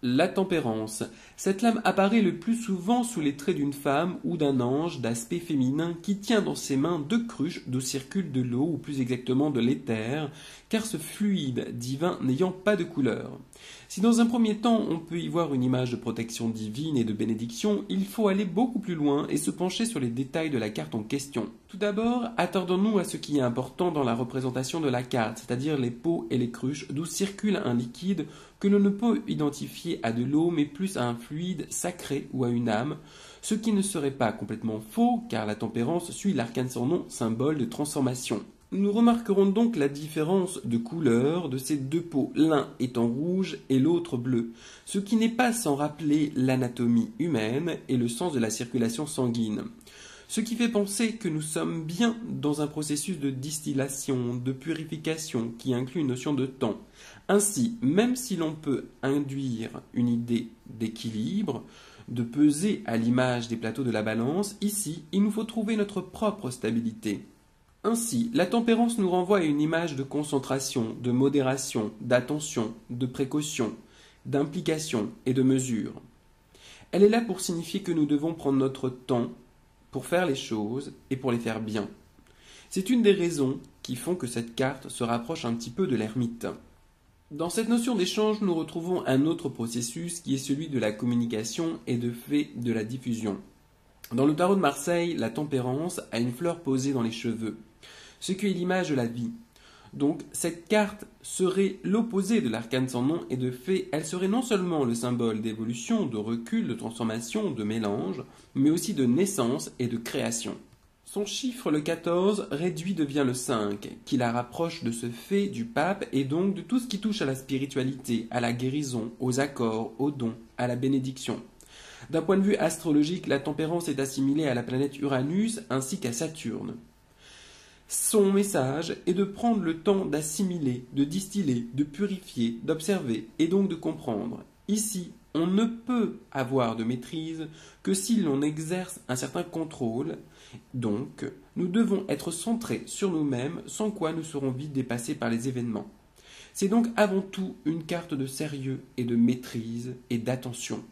La tempérance. Cette lame apparaît le plus souvent sous les traits d'une femme ou d'un ange d'aspect féminin qui tient dans ses mains deux cruches d'où circule de l'eau, ou plus exactement de l'éther, car ce fluide divin n'ayant pas de couleur. Si dans un premier temps on peut y voir une image de protection divine et de bénédiction, il faut aller beaucoup plus loin et se pencher sur les détails de la carte en question. Tout d'abord, attardons-nous à ce qui est important dans la représentation de la carte, c'est-à-dire les pots et les cruches d'où circule un liquide que l'on ne peut identifier à de l'eau mais plus à un fluide sacré ou à une âme, ce qui ne serait pas complètement faux car la tempérance suit l'arcane sans nom, symbole de transformation. Nous remarquerons donc la différence de couleur de ces deux pots, l'un étant rouge et l'autre bleu, ce qui n'est pas sans rappeler l'anatomie humaine et le sens de la circulation sanguine. Ce qui fait penser que nous sommes bien dans un processus de distillation, de purification qui inclut une notion de temps. Ainsi, même si l'on peut induire une idée d'équilibre, de peser à l'image des plateaux de la balance, ici, il nous faut trouver notre propre stabilité. Ainsi, la tempérance nous renvoie à une image de concentration, de modération, d'attention, de précaution, d'implication et de mesure. Elle est là pour signifier que nous devons prendre notre temps pour faire les choses et pour les faire bien. C'est une des raisons qui font que cette carte se rapproche un petit peu de l'ermite. Dans cette notion d'échange, nous retrouvons un autre processus qui est celui de la communication et de fait de la diffusion. Dans le tarot de Marseille, la tempérance a une fleur posée dans les cheveux, ce qui est l'image de la vie. Donc cette carte serait l'opposé de l'arcane sans nom et de fait, elle serait non seulement le symbole d'évolution, de recul, de transformation, de mélange, mais aussi de naissance et de création. Son chiffre, le 14, réduit devient le 5, qui la rapproche de ce fait du pape et donc de tout ce qui touche à la spiritualité, à la guérison, aux accords, aux dons, à la bénédiction. D'un point de vue astrologique, la tempérance est assimilée à la planète Uranus ainsi qu'à Saturne. Son message est de prendre le temps d'assimiler, de distiller, de purifier, d'observer et donc de comprendre. Ici, on ne peut avoir de maîtrise que si l'on exerce un certain contrôle. Donc, nous devons être centrés sur nous-mêmes, sans quoi nous serons vite dépassés par les événements. C'est donc avant tout une carte de sérieux et de maîtrise et d'attention.